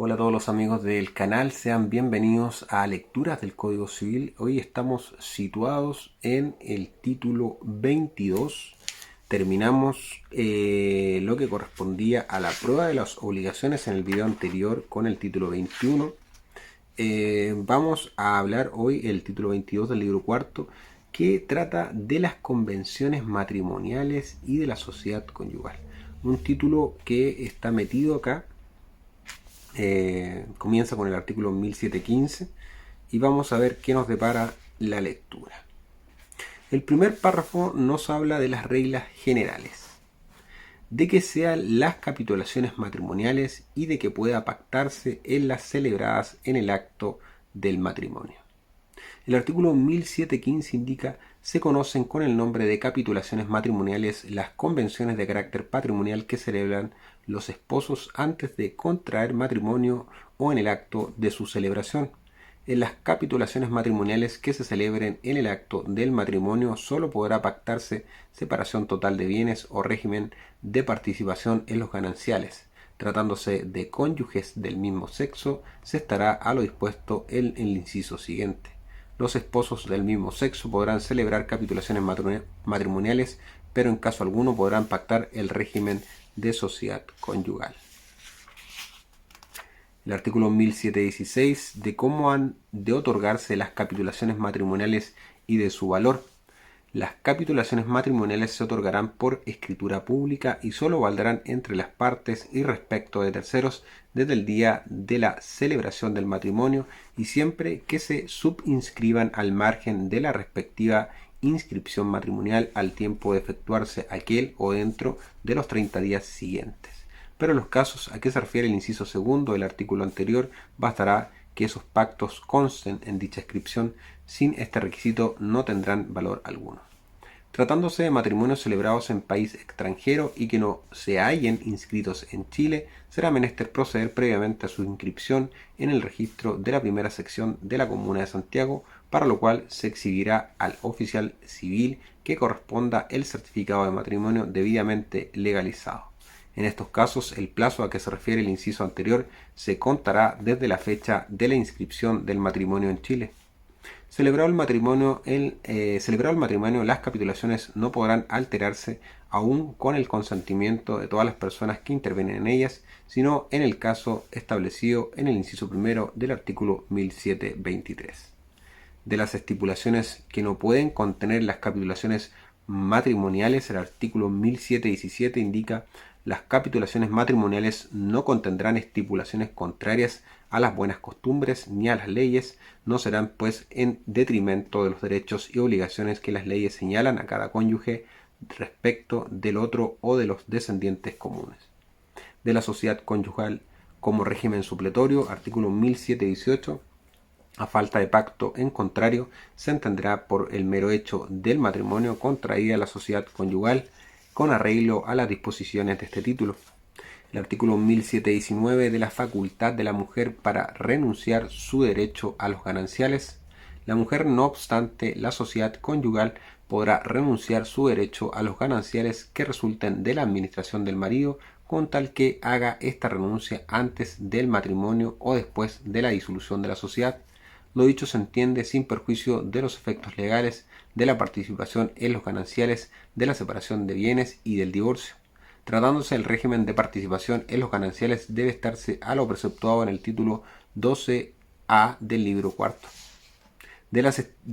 Hola a todos los amigos del canal, sean bienvenidos a Lecturas del Código Civil. Hoy estamos situados en el título 22. Terminamos lo que correspondía a la prueba de las obligaciones en el video anterior con el título 21. Vamos a hablar hoy el título 22 del libro cuarto, que trata de las convenciones matrimoniales y de la sociedad conyugal. Un título que está metido acá. Comienza con el artículo 1715 y vamos a ver qué nos depara la lectura. El primer párrafo nos habla de las reglas generales, de que sean las capitulaciones matrimoniales y de que pueda pactarse en las celebradas en el acto del matrimonio. El artículo 1715 indica: se conocen con el nombre de capitulaciones matrimoniales las convenciones de carácter patrimonial que celebran los esposos antes de contraer matrimonio o en el acto de su celebración. En las capitulaciones matrimoniales que se celebren en el acto del matrimonio solo podrá pactarse separación total de bienes o régimen de participación en los gananciales. Tratándose de cónyuges del mismo sexo, se estará a lo dispuesto en el inciso siguiente. Los esposos del mismo sexo podrán celebrar capitulaciones matrimoniales, pero en caso alguno podrán pactar el régimen de sociedad conyugal. El artículo 1716 de cómo han de otorgarse las capitulaciones matrimoniales y de su valor. Las capitulaciones matrimoniales se otorgarán por escritura pública y solo valdrán entre las partes y respecto de terceros desde el día de la celebración del matrimonio y siempre que se subinscriban al margen de la respectiva inscripción matrimonial al tiempo de efectuarse aquel o dentro de los 30 días siguientes. Pero en los casos a que se refiere el inciso segundo del artículo anterior, bastará que esos pactos consten en dicha inscripción. Sin este requisito no tendrán valor alguno. Tratándose de matrimonios celebrados en país extranjero y que no se hallen inscritos en Chile, será menester proceder previamente a su inscripción en el registro de la primera sección de la Comuna de Santiago, para lo cual se exhibirá al oficial civil que corresponda el certificado de matrimonio debidamente legalizado. En estos casos, el plazo a que se refiere el inciso anterior se contará desde la fecha de la inscripción del matrimonio en Chile. Celebrado el matrimonio, las capitulaciones no podrán alterarse aún con el consentimiento de todas las personas que intervienen en ellas, sino en el caso establecido en el inciso primero del artículo 1723. De las estipulaciones que no pueden contener las capitulaciones matrimoniales, el artículo 1717 indica: las capitulaciones matrimoniales no contendrán estipulaciones contrarias a las buenas costumbres ni a las leyes, no serán pues en detrimento de los derechos y obligaciones que las leyes señalan a cada cónyuge respecto del otro o de los descendientes comunes. De la sociedad conyugal como régimen supletorio, artículo 1718, a falta de pacto en contrario, se entenderá por el mero hecho del matrimonio contraída la sociedad conyugal con arreglo a las disposiciones de este título. El artículo 1719 de la facultad de la mujer para renunciar su derecho a los gananciales. La mujer, no obstante la sociedad conyugal, podrá renunciar su derecho a los gananciales que resulten de la administración del marido, con tal que haga esta renuncia antes del matrimonio o después de la disolución de la sociedad. Lo dicho se entiende sin perjuicio de los efectos legales de la participación en los gananciales, de la separación de bienes y del divorcio. Tratándose del régimen de participación en los gananciales, debe estarse a lo preceptuado en el título 12A del libro cuarto. De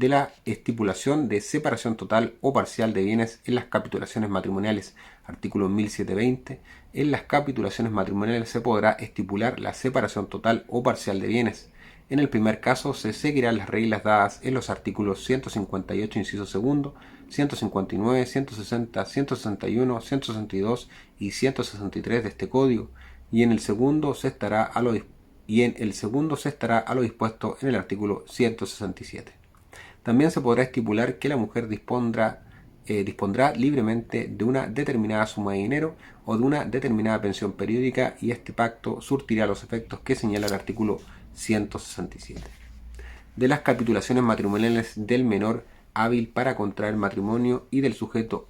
la estipulación de separación total o parcial de bienes en las capitulaciones matrimoniales, artículo 1720, en las capitulaciones matrimoniales se podrá estipular la separación total o parcial de bienes. En el primer caso se seguirán las reglas dadas en los artículos 158 inciso segundo, 159, 160, 161, 162 y 163 de este código, y en el segundo se estará a lo dispuesto en el artículo 167. También se podrá estipular que la mujer dispondrá libremente de una determinada suma de dinero o de una determinada pensión periódica, y este pacto surtirá los efectos que señala el artículo 167. De las capitulaciones matrimoniales del menor hábil para contraer matrimonio y del sujeto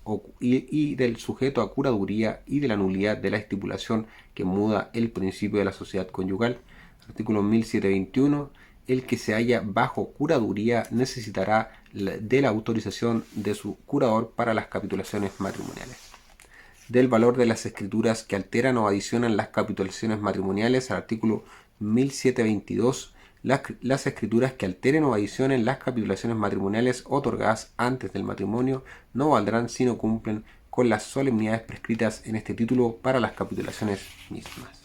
a curaduría y de la nulidad de la estipulación que muda el principio de la sociedad conyugal. Artículo 1721. El que se halla bajo curaduría necesitará de la autorización de su curador para las capitulaciones matrimoniales. Del valor de las escrituras que alteran o adicionan las capitulaciones matrimoniales. Al artículo 1722. Las escrituras que alteren o adicionen las capitulaciones matrimoniales otorgadas antes del matrimonio no valdrán si no cumplen con las solemnidades prescritas en este título para las capitulaciones mismas.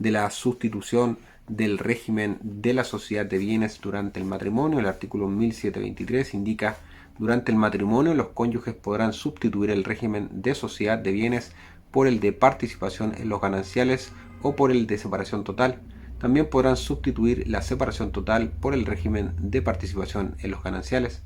De la sustitución del régimen de la sociedad de bienes durante el matrimonio, el artículo 1723 indica: durante el matrimonio los cónyuges podrán sustituir el régimen de sociedad de bienes por el de participación en los gananciales o por el de separación total. También podrán sustituir la separación total por el régimen de participación en los gananciales.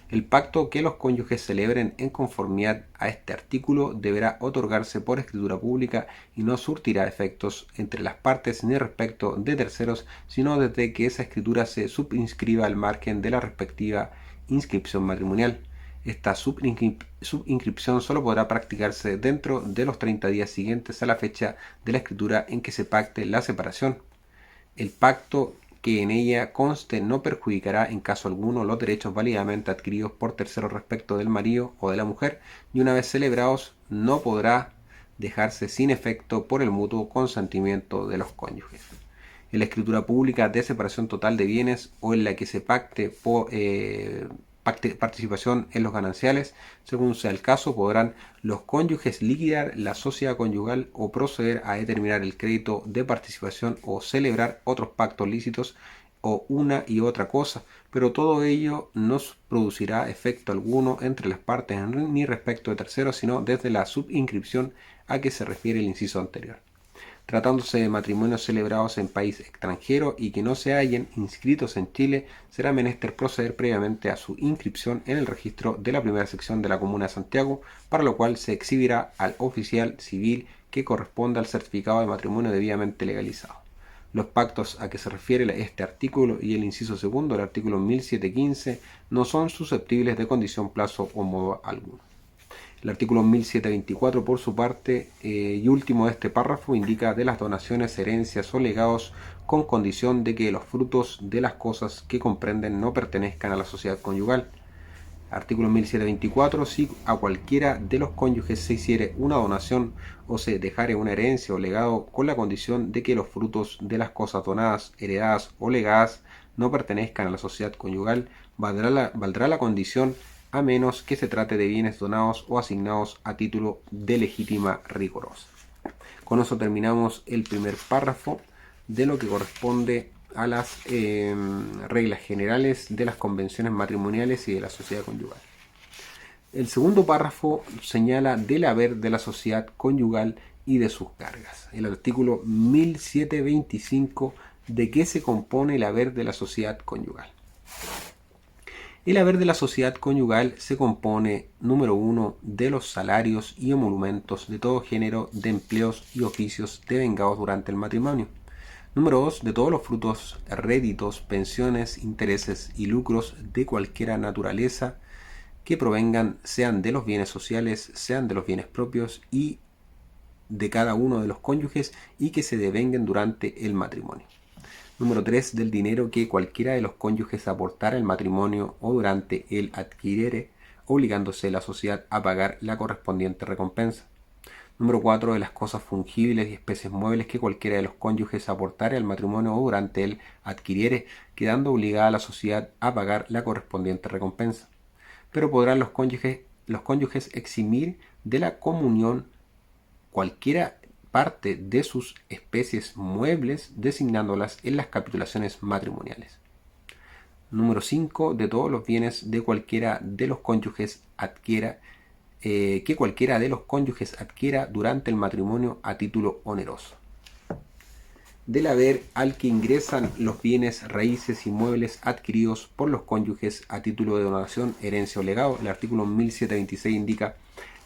El pacto que los cónyuges celebren en conformidad a este artículo deberá otorgarse por escritura pública y no surtirá efectos entre las partes ni respecto de terceros, sino desde que esa escritura se subinscriba al margen de la respectiva inscripción matrimonial. Esta subinscripción solo podrá practicarse dentro de los 30 días siguientes a la fecha de la escritura en que se pacte la separación. El pacto que en ella conste no perjudicará en caso alguno los derechos válidamente adquiridos por terceros respecto del marido o de la mujer, y una vez celebrados no podrá dejarse sin efecto por el mutuo consentimiento de los cónyuges. En la escritura pública de separación total de bienes o en la que se pacte participación en los gananciales, según sea el caso, podrán los cónyuges liquidar la sociedad conyugal o proceder a determinar el crédito de participación o celebrar otros pactos lícitos o una y otra cosa, pero todo ello no producirá efecto alguno entre las partes ni respecto de terceros, sino desde la subinscripción a que se refiere el inciso anterior. Tratándose de matrimonios celebrados en país extranjero y que no se hallen inscritos en Chile, será menester proceder previamente a su inscripción en el registro de la primera sección de la Comuna de Santiago, para lo cual se exhibirá al oficial civil que corresponda al certificado de matrimonio debidamente legalizado. Los pactos a que se refiere este artículo y el inciso segundo del artículo 1715 no son susceptibles de condición, plazo o modo alguno. El artículo 1724, por su parte, y último de este párrafo, indica de las donaciones, herencias o legados con condición de que los frutos de las cosas que comprenden no pertenezcan a la sociedad conyugal. Artículo 1724. Si a cualquiera de los cónyuges se hiciere una donación o se dejare una herencia o legado con la condición de que los frutos de las cosas donadas, heredadas o legadas no pertenezcan a la sociedad conyugal, valdrá la condición a menos que se trate de bienes donados o asignados a título de legítima rigorosa. Con eso terminamos el primer párrafo de lo que corresponde a las reglas generales de las convenciones matrimoniales y de la sociedad conyugal. El segundo párrafo señala del haber de la sociedad conyugal y de sus cargas. El artículo 1725, ¿de qué se compone el haber de la sociedad conyugal? El haber de la sociedad conyugal se compone, número 1, de los salarios y emolumentos de todo género de empleos y oficios devengados durante el matrimonio. Número 2, de todos los frutos, réditos, pensiones, intereses y lucros de cualquiera naturaleza que provengan, sean de los bienes sociales, sean de los bienes propios y de cada uno de los cónyuges, y que se devenguen durante el matrimonio. Número 3, del dinero que cualquiera de los cónyuges aportara al matrimonio o durante el adquiriere, obligándose la sociedad a pagar la correspondiente recompensa. Número 4, de las cosas fungibles y especies muebles que cualquiera de los cónyuges aportare al matrimonio o durante el adquiriere, quedando obligada a la sociedad a pagar la correspondiente recompensa. Pero podrán los cónyuges eximir de la comunión cualquiera parte de sus especies muebles, designándolas en las capitulaciones matrimoniales. Número 5, de todos los bienes de cualquiera de los cónyuges que cualquiera de los cónyuges adquiera durante el matrimonio a título oneroso. Del haber al que ingresan los bienes, raíces y muebles adquiridos por los cónyuges a título de donación, herencia o legado. El artículo 1726 indica: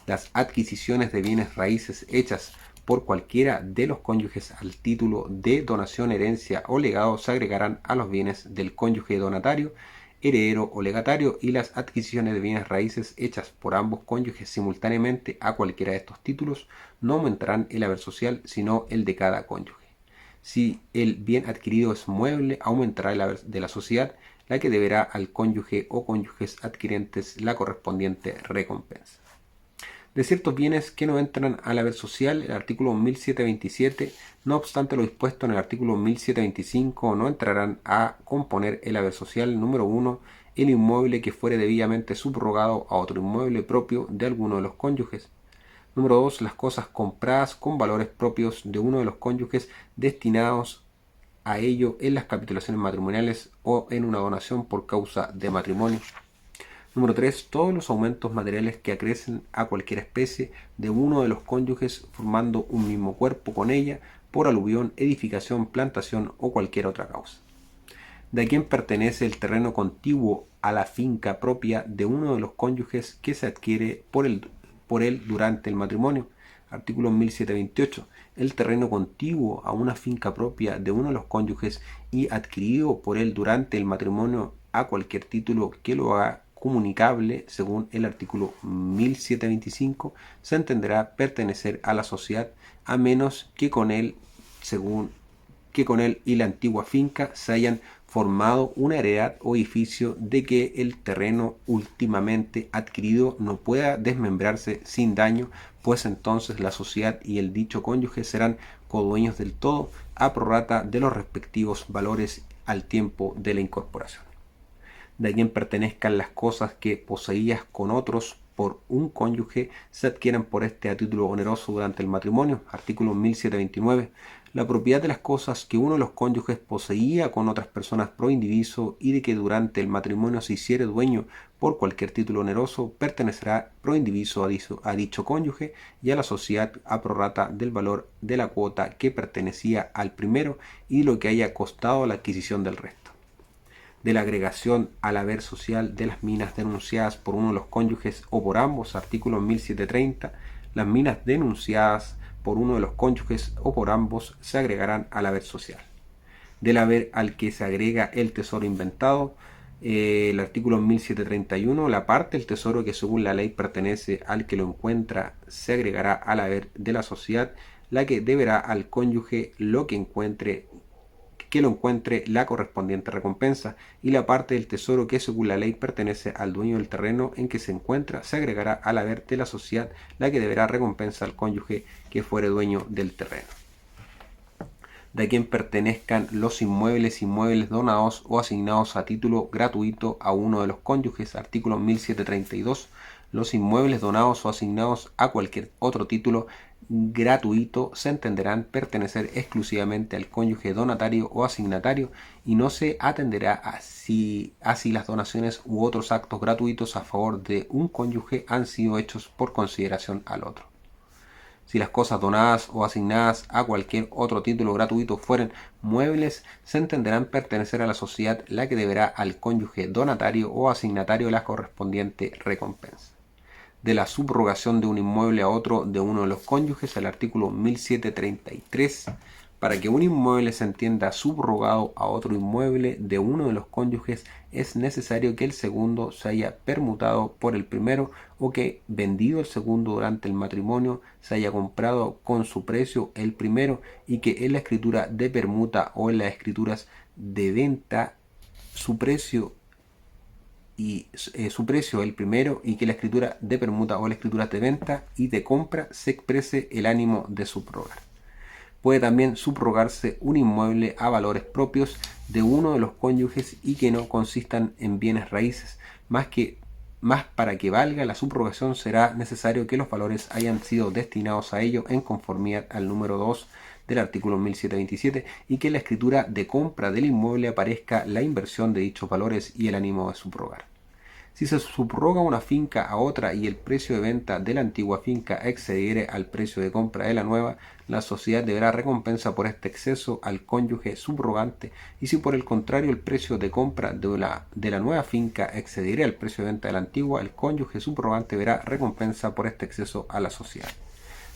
las adquisiciones de bienes raíces hechas por cualquiera de los cónyuges al título de donación, herencia o legado se agregarán a los bienes del cónyuge donatario heredero o legatario, y las adquisiciones de bienes raíces hechas por ambos cónyuges simultáneamente a cualquiera de estos títulos no aumentarán el haber social, sino el de cada cónyuge. Si el bien adquirido es mueble, aumentará el haber de la sociedad, la que deberá al cónyuge o cónyuges adquirentes la correspondiente recompensa. De ciertos bienes que no entran al haber social, el artículo 1727, no obstante lo dispuesto en el artículo 1725, no entrarán a componer el haber social. Número 1. El inmueble que fuere debidamente subrogado a otro inmueble propio de alguno de los cónyuges. Número 2. Las cosas compradas con valores propios de uno de los cónyuges destinados a ello en las capitulaciones matrimoniales o en una donación por causa de matrimonio. Número 3. Todos los aumentos materiales que acrecen a cualquier especie de uno de los cónyuges formando un mismo cuerpo con ella por aluvión, edificación, plantación o cualquier otra causa. De a quien pertenece el terreno contiguo a la finca propia de uno de los cónyuges que se adquiere por él durante el matrimonio. Artículo 1728. El terreno contiguo a una finca propia de uno de los cónyuges y adquirido por él durante el matrimonio a cualquier título que lo haga comunicable según el artículo 1725 se entenderá pertenecer a la sociedad, a menos que con él y la antigua finca se hayan formado una heredad o edificio de que el terreno últimamente adquirido no pueda desmembrarse sin daño, pues entonces la sociedad y el dicho cónyuge serán codueños del todo a prorrata de los respectivos valores al tiempo de la incorporación. De a quien pertenezcan las cosas que poseías con otros por un cónyuge se adquieren por este a título oneroso durante el matrimonio. Artículo 1729. La propiedad de las cosas que uno de los cónyuges poseía con otras personas pro indiviso y de que durante el matrimonio se hiciere dueño por cualquier título oneroso pertenecerá pro indiviso a dicho cónyuge y a la sociedad a prorrata del valor de la cuota que pertenecía al primero y lo que haya costado la adquisición del resto. De la agregación al haber social de las minas denunciadas por uno de los cónyuges o por ambos. Artículo 1730. Las minas denunciadas por uno de los cónyuges o por ambos se agregarán al haber social. Del haber al que se agrega el tesoro inventado. El artículo 1731. La parte del tesoro que según la ley pertenece al que lo encuentra se agregará al haber de la sociedad, la que deberá al cónyuge que lo encuentre la correspondiente recompensa, y la parte del tesoro que según la ley pertenece al dueño del terreno en que se encuentra se agregará al haber de la sociedad, la que deberá recompensa al cónyuge que fuere dueño del terreno. De a quien pertenezcan los inmuebles donados o asignados a título gratuito a uno de los cónyuges. Artículo 1732. Los inmuebles donados o asignados a cualquier otro título gratuito se entenderán pertenecer exclusivamente al cónyuge donatario o asignatario y no se atenderá así las donaciones u otros actos gratuitos a favor de un cónyuge han sido hechos por consideración al otro. Si las cosas donadas o asignadas a cualquier otro título gratuito fueren muebles, se entenderán pertenecer a la sociedad, la que deberá al cónyuge donatario o asignatario la correspondiente recompensa. De la subrogación de un inmueble a otro de uno de los cónyuges, el artículo 1733. Para que un inmueble se entienda subrogado a otro inmueble de uno de los cónyuges, es necesario que el segundo se haya permutado por el primero o que, vendido el segundo durante el matrimonio, se haya comprado con su precio el primero y que en la escritura de permuta o en las escrituras de venta su precio el primero y que la escritura de permuta o la escritura de venta y de compra se exprese el ánimo de subrogar. Puede también subrogarse un inmueble a valores propios de uno de los cónyuges y que no consistan en bienes raíces, más para que valga la subrogación será necesario que los valores hayan sido destinados a ello en conformidad al número 2 del artículo 1727 y que en la escritura de compra del inmueble aparezca la inversión de dichos valores y el ánimo de subrogar. Si se subroga una finca a otra y el precio de venta de la antigua finca excediere al precio de compra de la nueva, la sociedad deberá recompensa por este exceso al cónyuge subrogante, y si por el contrario el precio de compra de la nueva finca excediere al precio de venta de la antigua, el cónyuge subrogante verá recompensa por este exceso a la sociedad.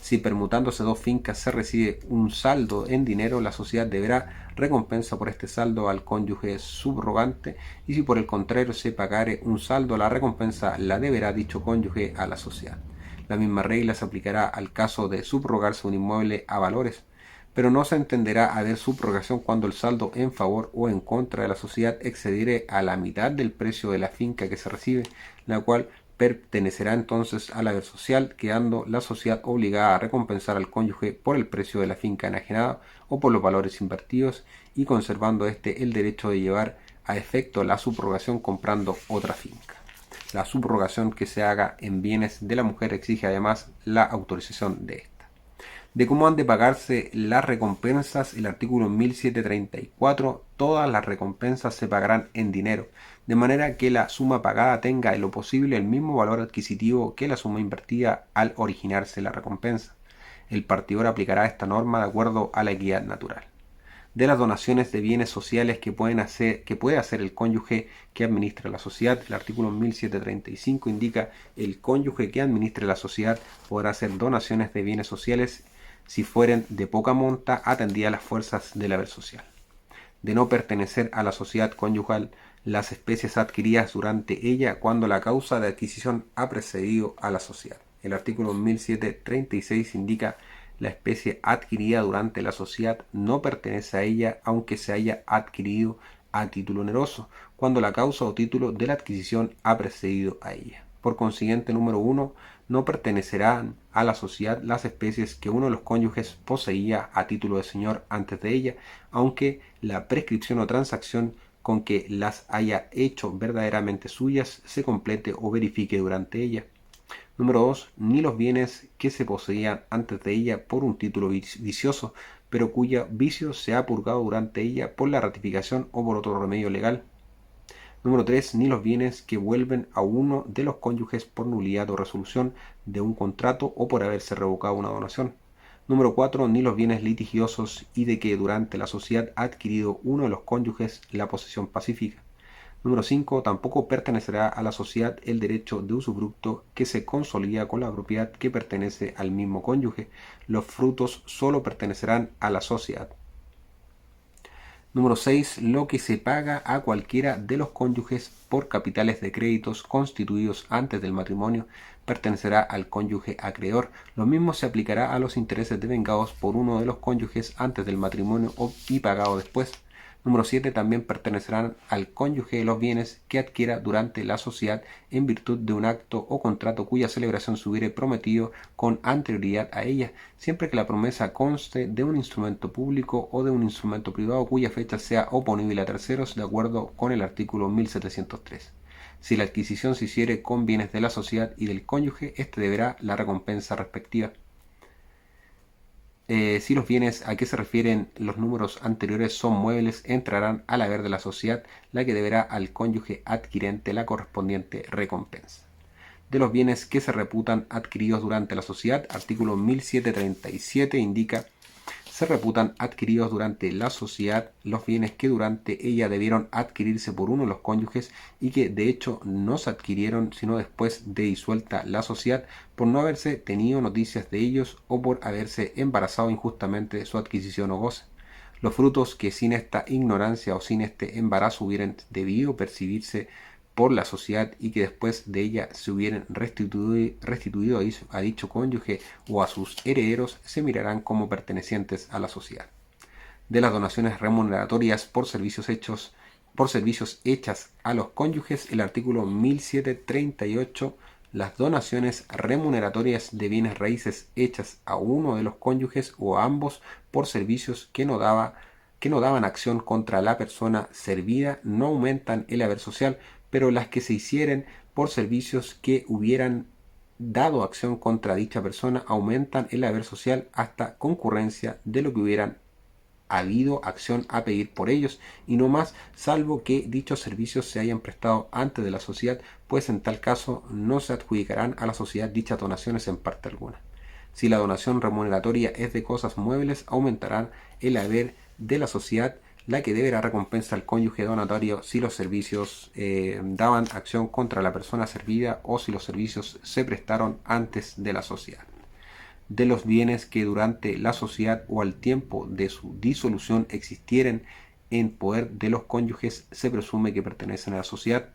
Si permutándose dos fincas se recibe un saldo en dinero, la sociedad deberá recompensa por este saldo al cónyuge subrogante, y si por el contrario se pagare un saldo, la recompensa la deberá dicho cónyuge a la sociedad. La misma regla se aplicará al caso de subrogarse un inmueble a valores, pero no se entenderá haber subrogación cuando el saldo en favor o en contra de la sociedad excediere a la mitad del precio de la finca que se recibe, la cual pertenecerá entonces al haber social, quedando la sociedad obligada a recompensar al cónyuge por el precio de la finca enajenada o por los valores invertidos, y conservando éste el derecho de llevar a efecto la subrogación comprando otra finca. La subrogación que se haga en bienes de la mujer exige además la autorización de ésta. De cómo han de pagarse las recompensas, el artículo 1734, todas las recompensas se pagarán en dinero, de manera que la suma pagada tenga en lo posible el mismo valor adquisitivo que la suma invertida al originarse la recompensa. El partidor aplicará esta norma de acuerdo a la equidad natural. De las donaciones de bienes sociales que puede hacer el cónyuge que administra la sociedad, el artículo 1735 indica: el cónyuge que administre la sociedad podrá hacer donaciones de bienes sociales si fueren de poca monta, atendidas a las fuerzas del haber social. De no pertenecer a la sociedad conyugal las especies adquiridas durante ella cuando la causa de adquisición ha precedido a la sociedad. El artículo 1736 indica: la especie adquirida durante la sociedad no pertenece a ella aunque se haya adquirido a título oneroso, cuando la causa o título de la adquisición ha precedido a ella. Por consiguiente, número 1, no pertenecerán a la sociedad las especies que uno de los cónyuges poseía a título de señor antes de ella, aunque la prescripción o transacción con que las haya hecho verdaderamente suyas se complete o verifique durante ella. Número 2. Ni los bienes que se poseían antes de ella por un título vicioso, pero cuyo vicio se ha purgado durante ella por la ratificación o por otro remedio legal. Número 3. Ni los bienes que vuelven a uno de los cónyuges por nulidad o resolución de un contrato o por haberse revocado una donación. Número 4. Ni los bienes litigiosos y de que durante la sociedad ha adquirido uno de los cónyuges la posesión pacífica. Número 5. Tampoco pertenecerá a la sociedad el derecho de usufructo que se consolida con la propiedad que pertenece al mismo cónyuge. Los frutos solo pertenecerán a la sociedad. Número 6. Lo que se paga a cualquiera de los cónyuges por capitales de créditos constituidos antes del matrimonio pertenecerá al cónyuge acreedor. Lo mismo se aplicará a los intereses devengados por uno de los cónyuges antes del matrimonio y pagados después. Número 7. También pertenecerán al cónyuge los bienes que adquiera durante la sociedad en virtud de un acto o contrato cuya celebración se hubiere prometido con anterioridad a ella, siempre que la promesa conste de un instrumento público o de un instrumento privado cuya fecha sea oponible a terceros, de acuerdo con el artículo 1703. Si la adquisición se hiciere con bienes de la sociedad y del cónyuge, éste deberá la recompensa respectiva. Si los bienes a que se refieren los números anteriores son muebles, entrarán al haber de la sociedad, la que deberá al cónyuge adquirente la correspondiente recompensa. De los bienes que se reputan adquiridos durante la sociedad, artículo 1737 indica: se reputan adquiridos durante la sociedad los bienes que durante ella debieron adquirirse por uno de los cónyuges y que de hecho no se adquirieron sino después de disuelta la sociedad, por no haberse tenido noticias de ellos o por haberse embarazado injustamente de su adquisición o goce. Los frutos que sin esta ignorancia o sin este embarazo hubieran debido percibirse por la sociedad y que después de ella se hubieran restituido a dicho cónyuge o a sus herederos, se mirarán como pertenecientes a la sociedad. De las donaciones remuneratorias por servicios hechas a los cónyuges, el artículo 1738, las donaciones remuneratorias de bienes raíces hechas a uno de los cónyuges o a ambos por servicios que no daban acción contra la persona servida no aumentan el haber social, pero las que se hicieren por servicios que hubieran dado acción contra dicha persona aumentan el haber social hasta concurrencia de lo que hubieran habido acción a pedir por ellos, y no más, salvo que dichos servicios se hayan prestado antes de la sociedad, pues en tal caso no se adjudicarán a la sociedad dichas donaciones en parte alguna. Si la donación remuneratoria es de cosas muebles, aumentarán el haber de la sociedad, la que deberá recompensa al cónyuge donatario si los servicios daban acción contra la persona servida o si los servicios se prestaron antes de la sociedad. de los bienes que durante la sociedad o al tiempo de su disolución existieren en poder de los cónyuges se presume que pertenecen a la sociedad.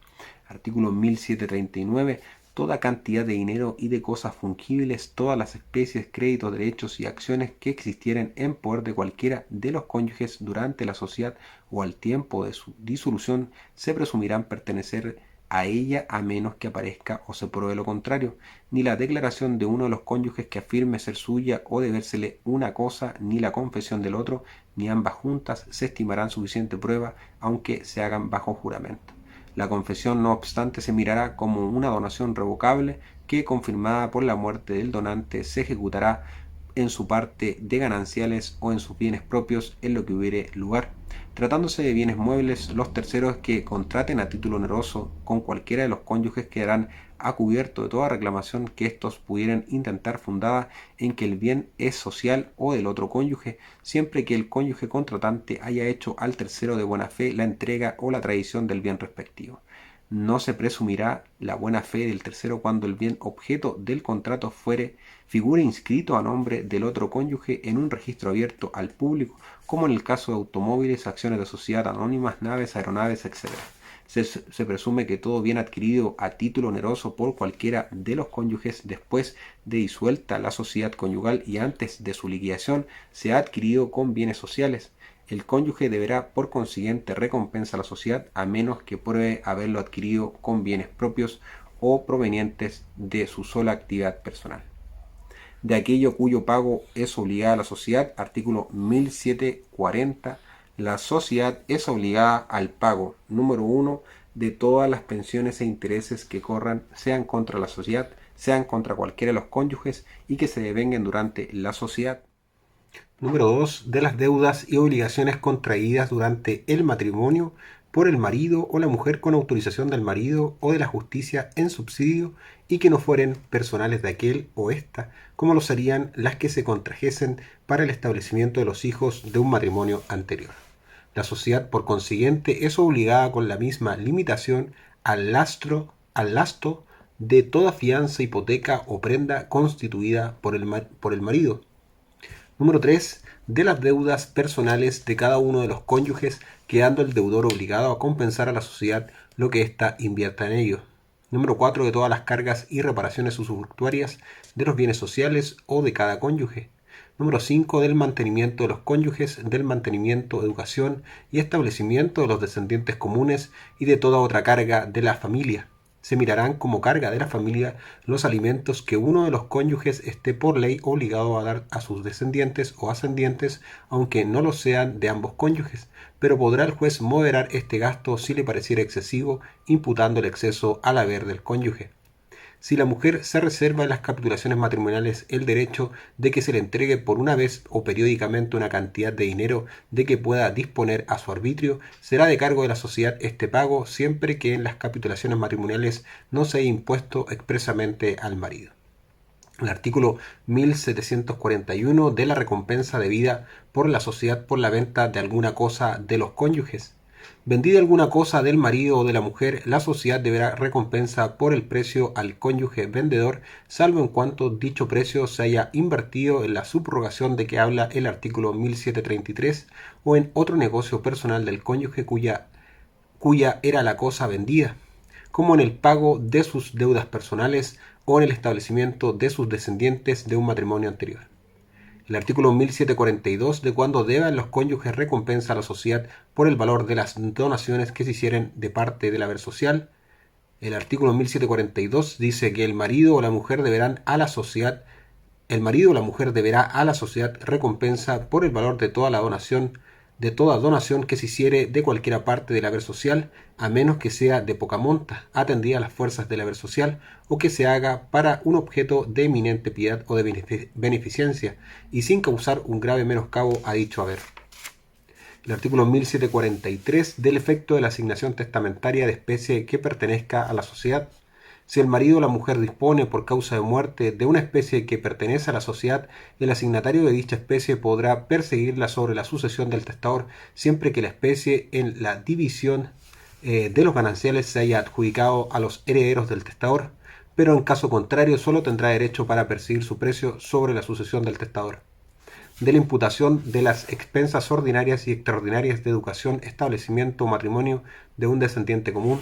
Artículo 1739. Toda cantidad de dinero y de cosas fungibles, todas las especies, créditos, derechos y acciones que existieren en poder de cualquiera de los cónyuges durante la sociedad o al tiempo de su disolución, se presumirán pertenecer a ella a menos que aparezca o se pruebe lo contrario. Ni la declaración de uno de los cónyuges que afirme ser suya o debérsele una cosa, ni la confesión del otro, ni ambas juntas se estimarán suficiente prueba, aunque se hagan bajo juramento. La confesión, no obstante, se mirará como una donación revocable que, confirmada por la muerte del donante, se ejecutará en su parte de gananciales o en sus bienes propios en lo que hubiere lugar. Tratándose de bienes muebles, los terceros que contraten a título oneroso con cualquiera de los cónyuges quedarán a cubierto de toda reclamación que éstos pudieran intentar fundada en que el bien es social o del otro cónyuge, siempre que el cónyuge contratante haya hecho al tercero de buena fe la entrega o la tradición del bien respectivo. No se presumirá la buena fe del tercero cuando el bien objeto del contrato figure inscrito a nombre del otro cónyuge en un registro abierto al público, como en el caso de automóviles, acciones de sociedad anónimas, naves, aeronaves, etc. Se presume que todo bien adquirido a título oneroso por cualquiera de los cónyuges después de disuelta la sociedad conyugal y antes de su liquidación se ha adquirido con bienes sociales. El cónyuge deberá por consiguiente recompensa a la sociedad a menos que pruebe haberlo adquirido con bienes propios o provenientes de su sola actividad personal. De aquello cuyo pago es obligada a la sociedad, artículo 1740. La sociedad es obligada al pago, número 1, de todas las pensiones e intereses que corran, sean contra la sociedad, sean contra cualquiera de los cónyuges y que se devenguen durante la sociedad. Número 2. De las deudas y obligaciones contraídas durante el matrimonio por el marido o la mujer con autorización del marido o de la justicia en subsidio y que no fueren personales de aquel o ésta, como lo serían las que se contrajesen para el establecimiento de los hijos de un matrimonio anterior. La sociedad, por consiguiente, es obligada con la misma limitación al lasto de toda fianza, hipoteca o prenda constituida por el marido. Número 3. De las deudas personales de cada uno de los cónyuges, quedando el deudor obligado a compensar a la sociedad lo que ésta invierta en ello. Número 4. De todas las cargas y reparaciones usufructuarias de los bienes sociales o de cada cónyuge. Número 5. Del mantenimiento de los cónyuges, del mantenimiento, educación y establecimiento de los descendientes comunes y de toda otra carga de la familia. Se mirarán como carga de la familia los alimentos que uno de los cónyuges esté por ley obligado a dar a sus descendientes o ascendientes, aunque no lo sean de ambos cónyuges, pero podrá el juez moderar este gasto si le pareciera excesivo, imputando el exceso al haber del cónyuge. Si la mujer se reserva en las capitulaciones matrimoniales el derecho de que se le entregue por una vez o periódicamente una cantidad de dinero de que pueda disponer a su arbitrio, será de cargo de la sociedad este pago siempre que en las capitulaciones matrimoniales no se haya impuesto expresamente al marido. El artículo 1741 de la recompensa debida por la sociedad por la venta de alguna cosa de los cónyuges. Vendida alguna cosa del marido o de la mujer, la sociedad deberá recompensa por el precio al cónyuge vendedor, salvo en cuanto dicho precio se haya invertido en la subrogación de que habla el artículo 1733 o en otro negocio personal del cónyuge cuya era la cosa vendida, como en el pago de sus deudas personales o en el establecimiento de sus descendientes de un matrimonio anterior. El artículo 1742 de cuando deban los cónyuges recompensa a la sociedad por el valor de las donaciones que se hicieren de parte del haber social. El artículo 1742 dice que el marido o la mujer deberá a la sociedad recompensa por el valor de toda donación que se hiciere de cualquiera parte del haber social, a menos que sea de poca monta, atendida a las fuerzas del haber social, o que se haga para un objeto de eminente piedad o de beneficencia, y sin causar un grave menoscabo a dicho haber. El artículo 1743 del efecto de la asignación testamentaria de especie que pertenezca a la sociedad. Si el marido o la mujer dispone por causa de muerte de una especie que pertenece a la sociedad, el asignatario de dicha especie podrá perseguirla sobre la sucesión del testador, siempre que la especie en la división de los gananciales se haya adjudicado a los herederos del testador. pero en caso contrario solo tendrá derecho para percibir su precio sobre la sucesión del testador. De la imputación de las expensas ordinarias y extraordinarias de educación, establecimiento o matrimonio de un descendiente común.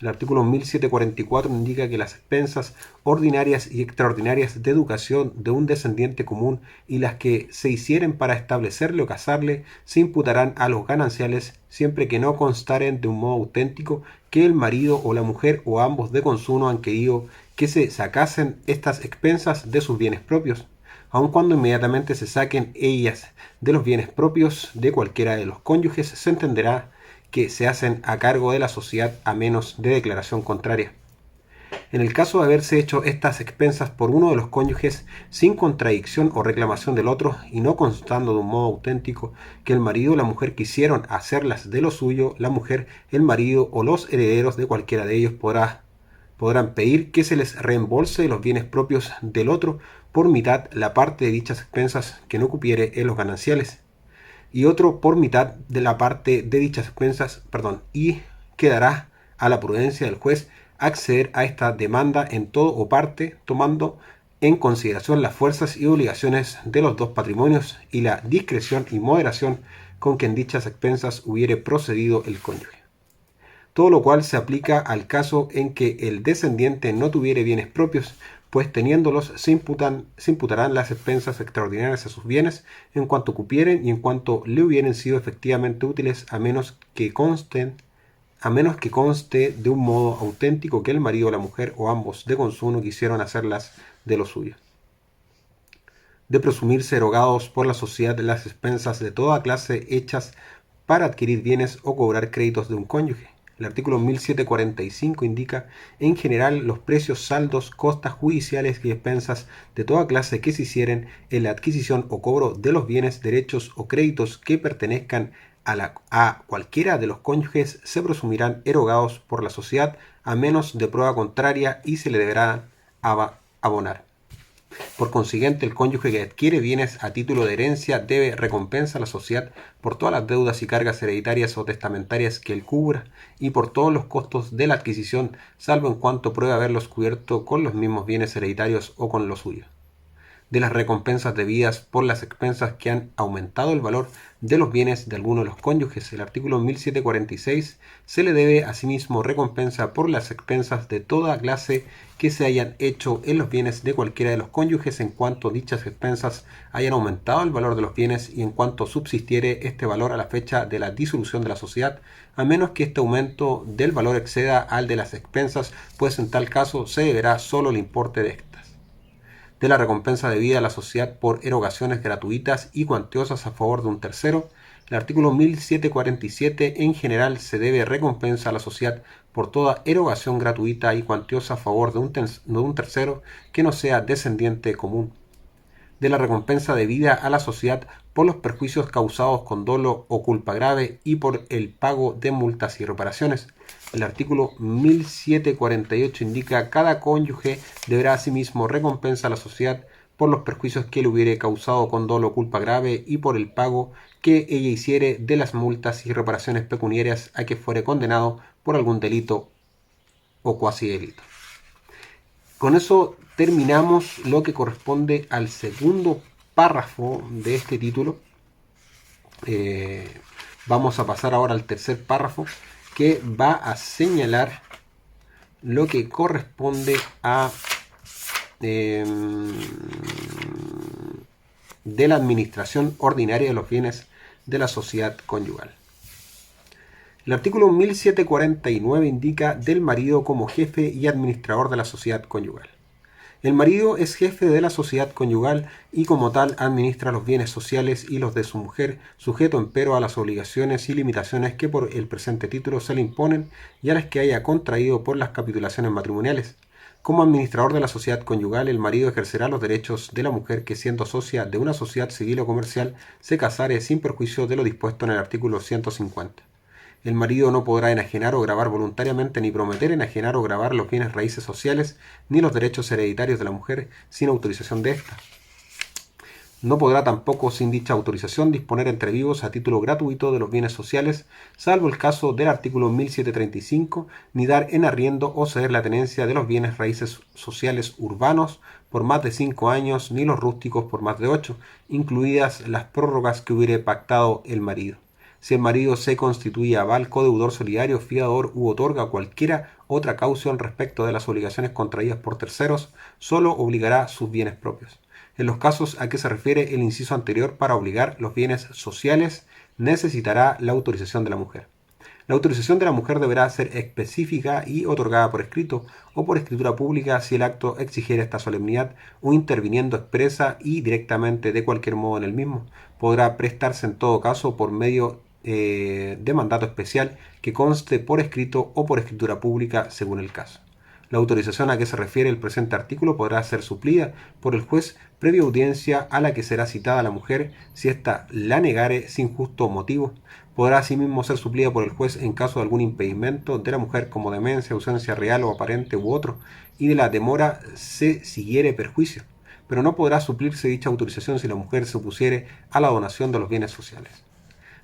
El artículo 1744 indica que las expensas ordinarias y extraordinarias de educación de un descendiente común y las que se hicieren para establecerle o casarle se imputarán a los gananciales siempre que no constaren de un modo auténtico que el marido o la mujer o ambos de consuno han querido que se sacasen estas expensas de sus bienes propios, aun cuando inmediatamente se saquen ellas de los bienes propios de cualquiera de los cónyuges, se entenderá que se hacen a cargo de la sociedad a menos de declaración contraria. En el caso de haberse hecho estas expensas por uno de los cónyuges sin contradicción o reclamación del otro y no constando de un modo auténtico que el marido o la mujer quisieron hacerlas de lo suyo, la mujer, el marido o los herederos de cualquiera de ellos podrán pedir que se les reembolse de los bienes propios del otro por mitad la parte de dichas expensas que no cupiere en los gananciales, y otro por mitad de la parte de dichas expensas, y quedará a la prudencia del juez acceder a esta demanda en todo o parte, tomando en consideración las fuerzas y obligaciones de los dos patrimonios y la discreción y moderación con que en dichas expensas hubiere procedido el cónyuge. Todo lo cual se aplica al caso en que el descendiente no tuviere bienes propios, pues teniéndolos se imputarán las expensas extraordinarias a sus bienes en cuanto cupieren y en cuanto le hubieren sido efectivamente útiles, a menos que conste de un modo auténtico que el marido o la mujer o ambos de consuno quisieron hacerlas de lo suyo. De presumirse erogados por la sociedad las expensas de toda clase hechas para adquirir bienes o cobrar créditos de un cónyuge. El artículo 1745 indica en general los precios, saldos, costas judiciales y expensas de toda clase que se hicieren en la adquisición o cobro de los bienes, derechos o créditos que pertenezcan a cualquiera de los cónyuges se presumirán erogados por la sociedad a menos de prueba contraria y se le deberán abonar. Por consiguiente, el cónyuge que adquiere bienes a título de herencia debe recompensa a la sociedad por todas las deudas y cargas hereditarias o testamentarias que él cubra y por todos los costos de la adquisición, salvo en cuanto pruebe haberlos cubierto con los mismos bienes hereditarios o con los suyos. De las recompensas debidas por las expensas que han aumentado el valor de los bienes de alguno de los cónyuges. El artículo 1746 se le debe asimismo recompensa por las expensas de toda clase que se hayan hecho en los bienes de cualquiera de los cónyuges en cuanto dichas expensas hayan aumentado el valor de los bienes y en cuanto subsistiere este valor a la fecha de la disolución de la sociedad, a menos que este aumento del valor exceda al de las expensas, pues en tal caso se deberá solo el importe de estas. De la recompensa debida a la sociedad por erogaciones gratuitas y cuantiosas a favor de un tercero. El artículo 1747 en general se debe recompensa a la sociedad por toda erogación gratuita y cuantiosa a favor de un tercero que no sea descendiente común. De la recompensa debida a la sociedad por los perjuicios causados con dolo o culpa grave y por el pago de multas y reparaciones. El artículo 1748 indica cada cónyuge deberá asimismo recompensa a la sociedad por los perjuicios que le hubiere causado con dolo o culpa grave y por el pago que ella hiciere de las multas y reparaciones pecuniarias a que fuere condenado por algún delito o cuasi delito. Con eso terminamos lo que corresponde al segundo párrafo de este título. Vamos a pasar ahora al tercer párrafo, que va a señalar lo que corresponde a de la administración ordinaria de los bienes de la sociedad conyugal. El artículo 1749 indica del marido como jefe y administrador de la sociedad conyugal. El marido es jefe de la sociedad conyugal y como tal administra los bienes sociales y los de su mujer, sujeto empero a las obligaciones y limitaciones que por el presente título se le imponen y a las que haya contraído por las capitulaciones matrimoniales. Como administrador de la sociedad conyugal, el marido ejercerá los derechos de la mujer que, siendo socia de una sociedad civil o comercial, se casare sin perjuicio de lo dispuesto en el artículo 150. El marido no podrá enajenar o gravar voluntariamente ni prometer enajenar o gravar los bienes raíces sociales ni los derechos hereditarios de la mujer sin autorización de ésta. No podrá tampoco, sin dicha autorización, disponer entre vivos a título gratuito de los bienes sociales, salvo el caso del artículo 1735, ni dar en arriendo o ceder la tenencia de los bienes raíces sociales urbanos por más de 5 años, ni los rústicos por más de 8, incluidas las prórrogas que hubiere pactado el marido. Si el marido se constituye aval, codeudor solidario, fiador u otorga cualquiera otra caución respecto de las obligaciones contraídas por terceros, solo obligará sus bienes propios. En los casos a que se refiere el inciso anterior, para obligar los bienes sociales, necesitará la autorización de la mujer. La autorización de la mujer deberá ser específica y otorgada por escrito o por escritura pública si el acto exigiera esta solemnidad, o interviniendo expresa y directamente de cualquier modo en el mismo. Podrá prestarse en todo caso por medio de mandato especial que conste por escrito o por escritura pública según el caso. La autorización a que se refiere el presente artículo podrá ser suplida por el juez previa audiencia a la que será citada la mujer, si ésta la negare sin justo motivo. Podrá asimismo ser suplida por el juez en caso de algún impedimento de la mujer, como demencia, ausencia real o aparente u otro, y de la demora se siguiere perjuicio, pero no podrá suplirse dicha autorización si la mujer se opusiere a la donación de los bienes sociales.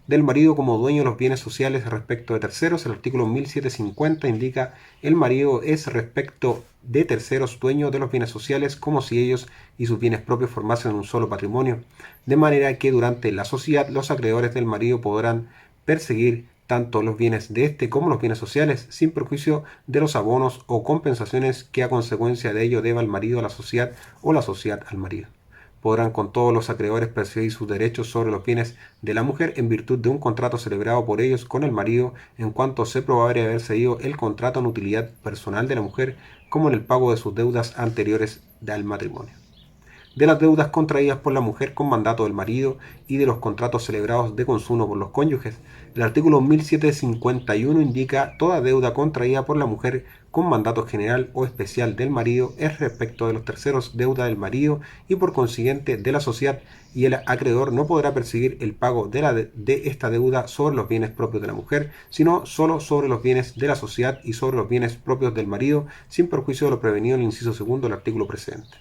Del marido como dueño de los bienes sociales respecto de terceros, el artículo 1750 indica: el marido es respecto de terceros dueño de los bienes sociales como si ellos y sus bienes propios formasen un solo patrimonio, de manera que durante la sociedad los acreedores del marido podrán perseguir tanto los bienes de éste como los bienes sociales, sin perjuicio de los abonos o compensaciones que a consecuencia de ello deba el marido a la sociedad o la sociedad al marido. Podrán con todos los acreedores perseguir sus derechos sobre los bienes de la mujer en virtud de un contrato celebrado por ellos con el marido, en cuanto se probare haber cedido el contrato en utilidad personal de la mujer, como en el pago de sus deudas anteriores al matrimonio. De las deudas contraídas por la mujer con mandato del marido y de los contratos celebrados de consumo por los cónyuges, el artículo 1751 indica: toda deuda contraída por la mujer con mandato general o especial del marido es respecto de los terceros deuda del marido y por consiguiente de la sociedad, y el acreedor no podrá perseguir el pago de esta deuda sobre los bienes propios de la mujer, sino solo sobre los bienes de la sociedad y sobre los bienes propios del marido, sin perjuicio de lo prevenido en el inciso segundo del artículo precedente.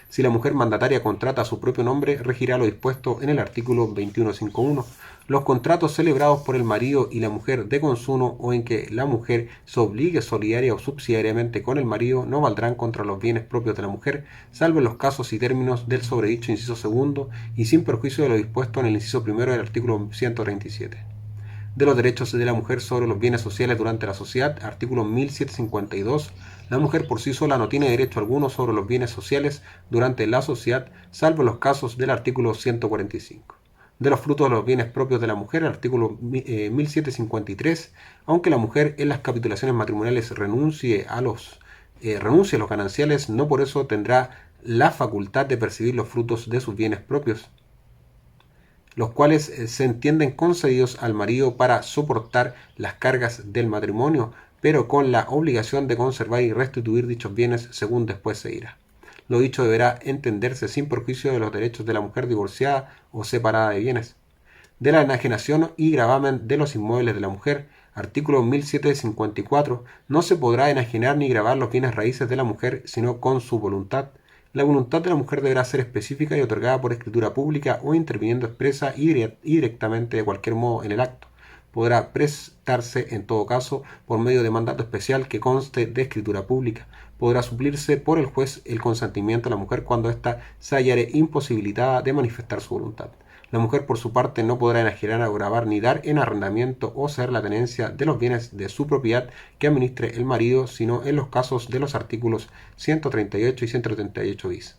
Si la mujer mandataria contrata a su propio nombre, regirá lo dispuesto en el artículo 2151. Los contratos celebrados por el marido y la mujer de consumo, o en que la mujer se obligue solidaria o subsidiariamente con el marido, no valdrán contra los bienes propios de la mujer, salvo en los casos y términos del sobredicho inciso segundo y sin perjuicio de lo dispuesto en el inciso primero del artículo 137. De los derechos de la mujer sobre los bienes sociales durante la sociedad, artículo 1752, la mujer por sí sola no tiene derecho alguno sobre los bienes sociales durante la sociedad, salvo en los casos del artículo 145. De los frutos de los bienes propios de la mujer, artículo 1753, aunque la mujer en las capitulaciones matrimoniales renuncie a los gananciales, no por eso tendrá la facultad de percibir los frutos de sus bienes propios, los cuales se entienden concedidos al marido para soportar las cargas del matrimonio, pero con la obligación de conservar y restituir dichos bienes según después se dirá. Lo dicho deberá entenderse sin perjuicio de los derechos de la mujer divorciada o separada de bienes. De la enajenación y gravamen de los inmuebles de la mujer, artículo 1754, no se podrá enajenar ni gravar los bienes raíces de la mujer sino con su voluntad. La voluntad de la mujer deberá ser específica y otorgada por escritura pública o interviniendo expresa y directamente de cualquier modo en el acto. Podrá prestarse en todo caso por medio de mandato especial que conste de escritura pública. Podrá suplirse por el juez el consentimiento de la mujer cuando ésta se hallare imposibilitada de manifestar su voluntad. La mujer por su parte no podrá enajenar o gravar ni dar en arrendamiento o ceder la tenencia de los bienes de su propiedad que administre el marido, sino en los casos de los artículos 138 y 138 bis.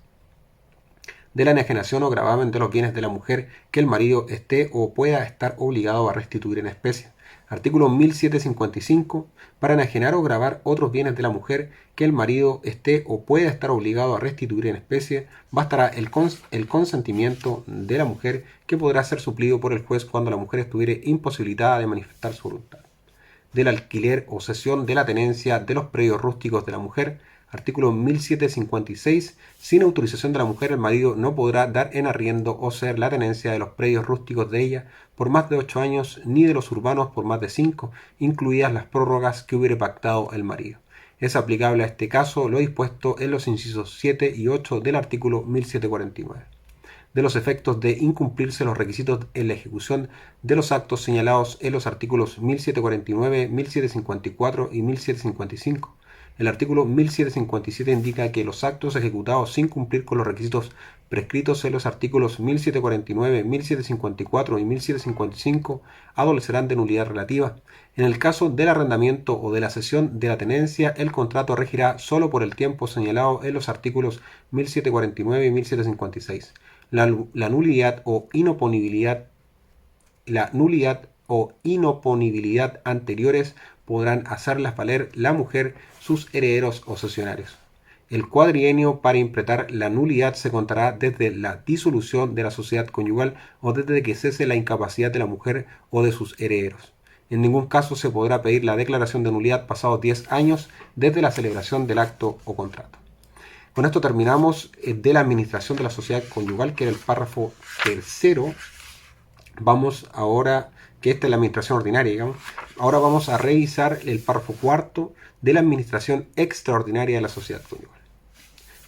De la enajenación o gravamen de los bienes de la mujer que el marido esté o pueda estar obligado a restituir en especie. Artículo 1755. Para enajenar o gravar otros bienes de la mujer que el marido esté o pueda estar obligado a restituir en especie, bastará el consentimiento de la mujer, que podrá ser suplido por el juez cuando la mujer estuviere imposibilitada de manifestar su voluntad. Del alquiler o cesión de la tenencia de los predios rústicos de la mujer, artículo 1756. Sin autorización de la mujer, el marido no podrá dar en arriendo o ceder la tenencia de los predios rústicos de ella por más de 8 años, ni de los urbanos por más de 5, incluidas las prórrogas que hubiere pactado el marido. Es aplicable a este caso lo dispuesto en los incisos 7 y 8 del artículo 1749. de los efectos de incumplirse los requisitos en la ejecución de los actos señalados en los artículos 1749, 1754 y 1755. El artículo 1757 indica que los actos ejecutados sin cumplir con los requisitos prescritos en los artículos 1749, 1754 y 1755 adolecerán de nulidad relativa. En el caso del arrendamiento o de la cesión de la tenencia, el contrato regirá solo por el tiempo señalado en los artículos 1749 y 1756. La nulidad o inoponibilidad anteriores podrán hacerlas valer la mujer, sus herederos o cesionarios. El cuadrienio para impletar la nulidad se contará desde la disolución de la sociedad conyugal o desde que cese la incapacidad de la mujer o de sus herederos. En ningún caso se podrá pedir la declaración de nulidad pasados 10 años desde la celebración del acto o contrato. Con esto terminamos de la administración de la sociedad conyugal, que era el párrafo tercero. Vamos ahora, que esta es la administración ordinaria, digamos. Ahora vamos a revisar el párrafo cuarto de la administración extraordinaria de la sociedad conyugal.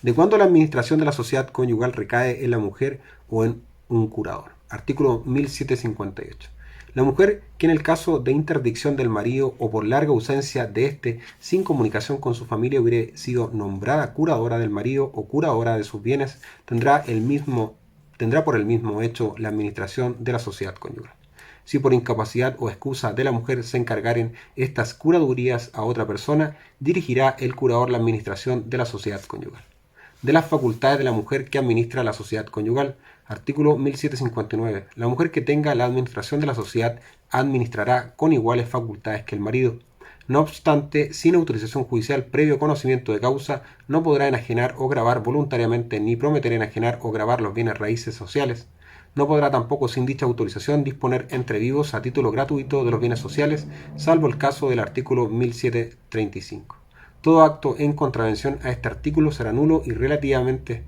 ¿De cuándo la administración de la sociedad conyugal recae en la mujer o en un curador? Artículo 1758. La mujer que en el caso de interdicción del marido o por larga ausencia de éste sin comunicación con su familia hubiere sido nombrada curadora del marido o curadora de sus bienes, tendrá por el mismo hecho la administración de la sociedad conyugal. Si por incapacidad o excusa de la mujer se encargaren estas curadurías a otra persona, dirigirá el curador la administración de la sociedad conyugal. De las facultades de la mujer que administra la sociedad conyugal. Artículo 1759. La mujer que tenga la administración de la sociedad administrará con iguales facultades que el marido. No obstante, sin autorización judicial previo conocimiento de causa, no podrá enajenar o gravar voluntariamente ni prometer enajenar o gravar los bienes raíces sociales. No podrá tampoco, sin dicha autorización, disponer entre vivos a título gratuito de los bienes sociales, salvo el caso del artículo 1735. Todo acto en contravención a este artículo será nulo relativamente.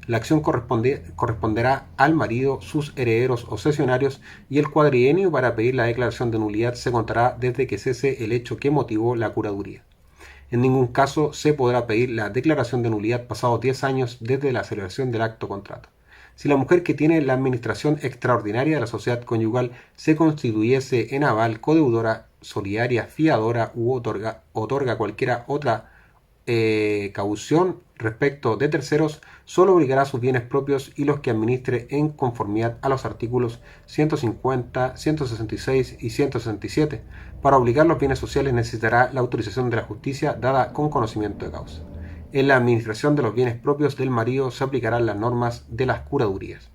La acción corresponderá al marido, sus herederos o cesionarios, y el cuadrienio para pedir la declaración de nulidad se contará desde que cese el hecho que motivó la curaduría. En ningún caso se podrá pedir la declaración de nulidad pasados 10 años desde la celebración del acto contrato. Si la mujer que tiene la administración extraordinaria de la sociedad conyugal se constituyese en aval, codeudora, solidaria, fiadora u otorga cualquiera otra caución respecto de terceros, solo obligará sus bienes propios y los que administre en conformidad a los artículos 150, 166 y 167. Para obligar los bienes sociales necesitará la autorización de la justicia dada con conocimiento de causa. En la administración de los bienes propios del marido se aplicarán las normas de las curadurías.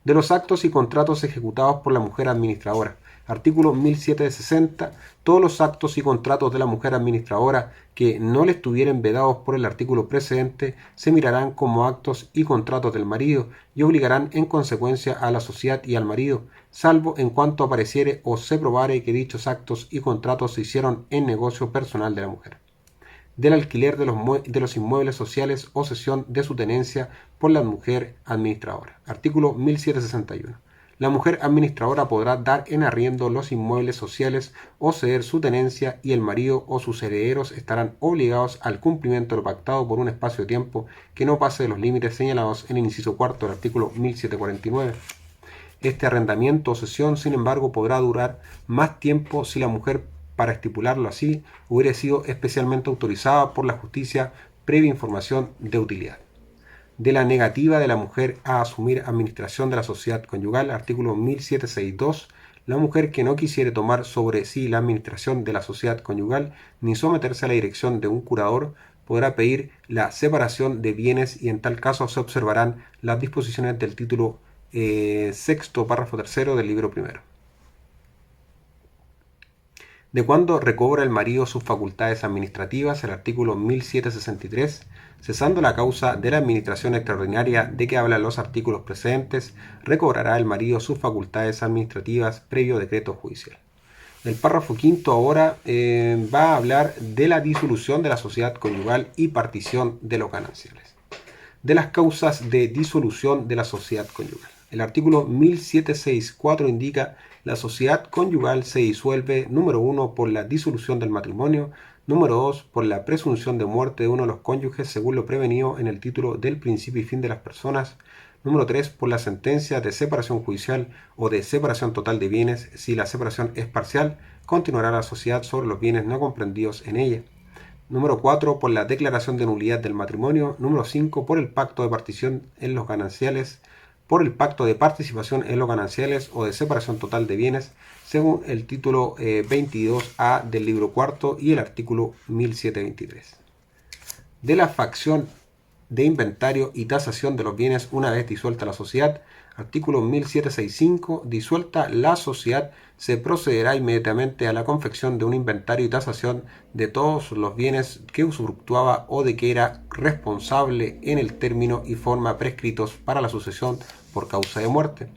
De los actos y contratos ejecutados por la mujer administradora. Artículo 1760. Todos los actos y contratos de la mujer administradora que no le estuvieren vedados por el artículo precedente se mirarán como actos y contratos del marido y obligarán en consecuencia a la sociedad y al marido, salvo en cuanto apareciere o se probare que dichos actos y contratos se hicieron en negocio personal de la mujer. Del alquiler de los inmuebles sociales o cesión de su tenencia por la mujer administradora. Artículo 1761. La mujer administradora podrá dar en arriendo los inmuebles sociales o ceder su tenencia y el marido o sus herederos estarán obligados al cumplimiento de lo pactado por un espacio de tiempo que no pase de los límites señalados en el inciso cuarto del artículo 1749. Este arrendamiento o cesión, sin embargo, podrá durar más tiempo si la mujer, para estipularlo así, hubiera sido especialmente autorizada por la justicia previa información de utilidad. De la negativa de la mujer a asumir administración de la sociedad conyugal, artículo 1762, la mujer que no quisiere tomar sobre sí la administración de la sociedad conyugal ni someterse a la dirección de un curador, podrá pedir la separación de bienes y en tal caso se observarán las disposiciones del título sexto, párrafo tercero del libro primero. ¿De cuándo recobra el marido sus facultades administrativas? El artículo 1763. Cesando la causa de la administración extraordinaria de que hablan los artículos precedentes, recobrará el marido sus facultades administrativas previo decreto judicial. El párrafo quinto ahora va a hablar de la disolución de la sociedad conyugal y partición de los gananciales. De las causas de disolución de la sociedad conyugal. El artículo 1764 indica: la sociedad conyugal se disuelve, número 1, por la disolución del matrimonio, número 2, por la presunción de muerte de uno de los cónyuges según lo prevenido en el título del principio y fin de las personas, Número 3, por la sentencia de separación judicial o de separación total de bienes. Si la separación es parcial, continuará la sociedad sobre los bienes no comprendidos en ella. Número 4, por la declaración de nulidad del matrimonio. Número 5, por el pacto de partición en los gananciales, por el pacto de participación en los gananciales o de separación total de bienes, según el título 22A del libro cuarto y el artículo 1723. De la facción de inventario y tasación de los bienes una vez disuelta la sociedad. Artículo 1765. Disuelta la sociedad, se procederá inmediatamente a la confección de un inventario y tasación de todos los bienes que usufructuaba o de que era responsable en el término y forma prescritos para la sucesión por causa de muerte.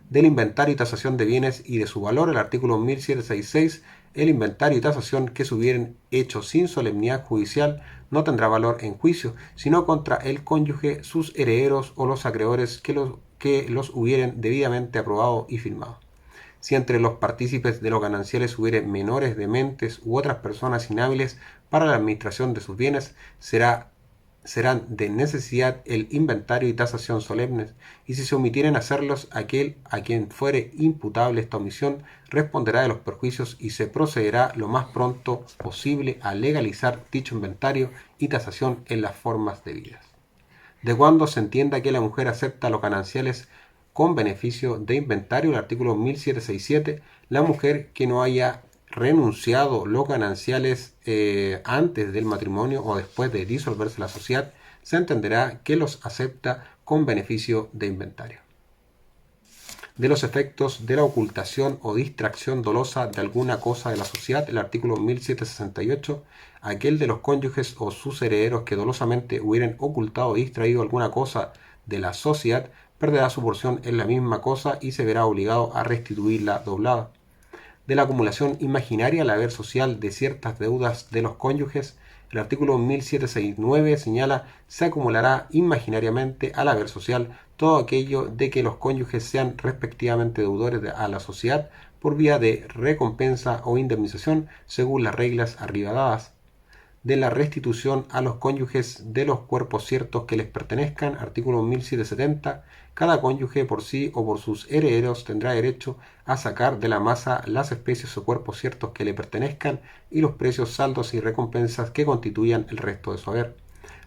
Del inventario y tasación de bienes y de su valor, el artículo 1766. El inventario y tasación que se hubieren hecho sin solemnidad judicial no tendrá valor en juicio, sino contra el cónyuge, sus herederos o los acreedores que los hubieren debidamente aprobado y firmado. Si entre los partícipes de los gananciales hubiere menores, dementes u otras personas inhábiles para la administración de sus bienes, serán de necesidad el inventario y tasación solemnes, y si se omitieren hacerlos, aquel a quien fuere imputable esta omisión responderá de los perjuicios y se procederá lo más pronto posible a legalizar dicho inventario y tasación en las formas debidas. De cuando se entienda que la mujer acepta los gananciales con beneficio de inventario, el artículo 1767, la mujer que no haya renunciado los gananciales antes del matrimonio o después de disolverse la sociedad, se entenderá que los acepta con beneficio de inventario. De los efectos de la ocultación o distracción dolosa de alguna cosa de la sociedad, el artículo 1768, aquel de los cónyuges o sus herederos que dolosamente hubieran ocultado o distraído alguna cosa de la sociedad, perderá su porción en la misma cosa y se verá obligado a restituirla doblada. De la acumulación imaginaria al haber social de ciertas deudas de los cónyuges, el artículo 1769 señala: se acumulará imaginariamente al haber social todo aquello de que los cónyuges sean respectivamente deudores a la sociedad por vía de recompensa o indemnización según las reglas arriba dadas. De la restitución a los cónyuges de los cuerpos ciertos que les pertenezcan, artículo 1770, cada cónyuge por sí o por sus herederos tendrá derecho a sacar de la masa las especies o cuerpos ciertos que le pertenezcan y los precios, saldos y recompensas que constituyan el resto de su haber.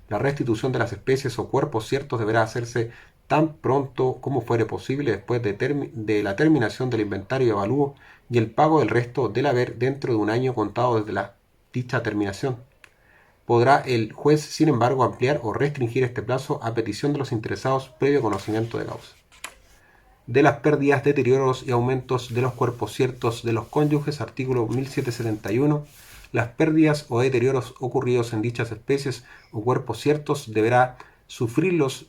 La restitución de las especies o cuerpos ciertos deberá hacerse tan pronto como fuere posible después de la terminación del inventario y avalúo y el pago del resto del haber dentro de un año contado desde dicha terminación. Podrá el juez, sin embargo, ampliar o restringir este plazo a petición de los interesados previo conocimiento de causa. De las pérdidas, deterioros y aumentos de los cuerpos ciertos de los cónyuges, artículo 1771, las pérdidas o deterioros ocurridos en dichas especies o cuerpos ciertos deberá sufrirlos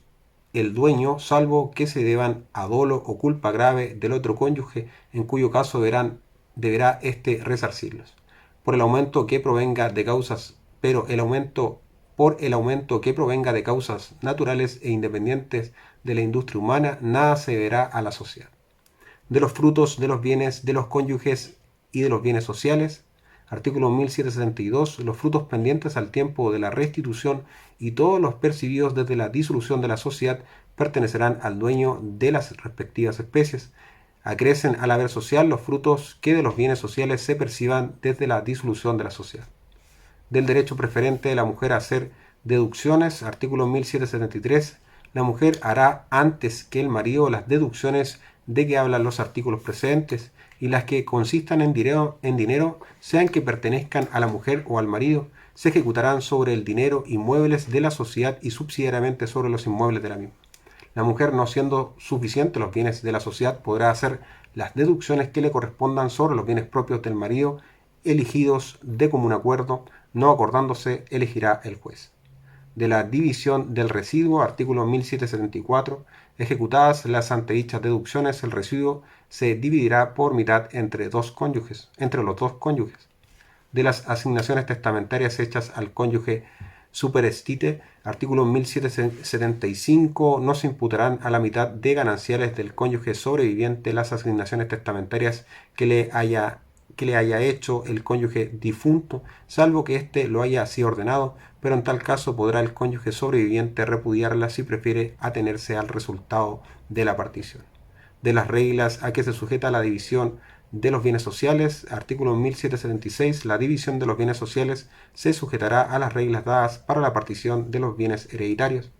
el dueño, salvo que se deban a dolo o culpa grave del otro cónyuge, en cuyo caso deberá éste resarcirlos. Por el aumento que provenga de causas que provenga de causas naturales e independientes de la industria humana, nada se deberá a la sociedad. De los frutos de los bienes de los cónyuges y de los bienes sociales, artículo 1772, los frutos pendientes al tiempo de la restitución y todos los percibidos desde la disolución de la sociedad pertenecerán al dueño de las respectivas especies. Acrecen al haber social los frutos que de los bienes sociales se perciban desde la disolución de la sociedad. Del derecho preferente de la mujer a hacer deducciones, artículo 1773, la mujer hará antes que el marido las deducciones de que hablan los artículos precedentes, y las que consistan en dinero, sean que pertenezcan a la mujer o al marido, se ejecutarán sobre el dinero inmuebles de la sociedad y subsidiariamente sobre los inmuebles de la misma. La mujer, no siendo suficiente los bienes de la sociedad, podrá hacer las deducciones que le correspondan sobre los bienes propios del marido, elegidos de común acuerdo, no acordándose, elegirá el juez. De la división del residuo, artículo 1774, ejecutadas las antedichas deducciones, el residuo se dividirá por mitad entre los dos cónyuges. De las asignaciones testamentarias hechas al cónyuge superestite, artículo 1775, no se imputarán a la mitad de gananciales del cónyuge sobreviviente las asignaciones testamentarias que le haya que le haya hecho el cónyuge difunto, salvo que éste lo haya así ordenado, pero en tal caso podrá el cónyuge sobreviviente repudiarla si prefiere atenerse al resultado de la partición. De las reglas a que se sujeta la división de los bienes sociales, artículo 1776, la división de los bienes sociales se sujetará a las reglas dadas para la partición de los bienes hereditarios.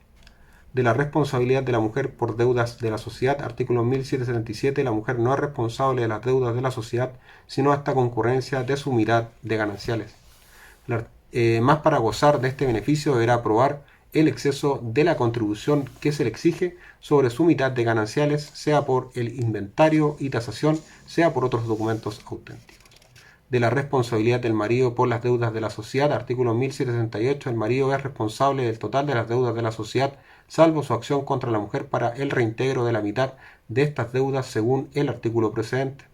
De la responsabilidad de la mujer por deudas de la sociedad, artículo 1777, la mujer no es responsable de las deudas de la sociedad, sino hasta concurrencia de su mitad de gananciales. Más para gozar de este beneficio deberá probar el exceso de la contribución que se le exige sobre su mitad de gananciales, sea por el inventario y tasación, sea por otros documentos auténticos. De la responsabilidad del marido por las deudas de la sociedad, artículo 1768, el marido es responsable del total de las deudas de la sociedad, salvo su acción contra la mujer para el reintegro de la mitad de estas deudas según el artículo precedente.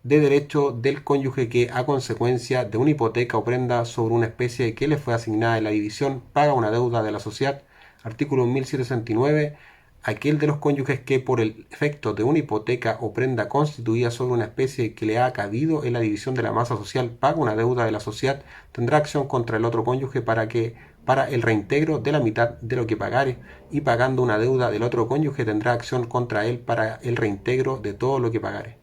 De derecho del cónyuge que, a consecuencia de una hipoteca o prenda sobre una especie que le fue asignada en la división, paga una deuda de la sociedad, artículo 1769, aquel de los cónyuges que, por el efecto de una hipoteca o prenda constituida sobre una especie que le ha cabido en la división de la masa social, paga una deuda de la sociedad, tendrá acción contra el otro cónyuge para el reintegro de la mitad de lo que pagare, y pagando una deuda del otro cónyuge tendrá acción contra él para el reintegro de todo lo que pagare.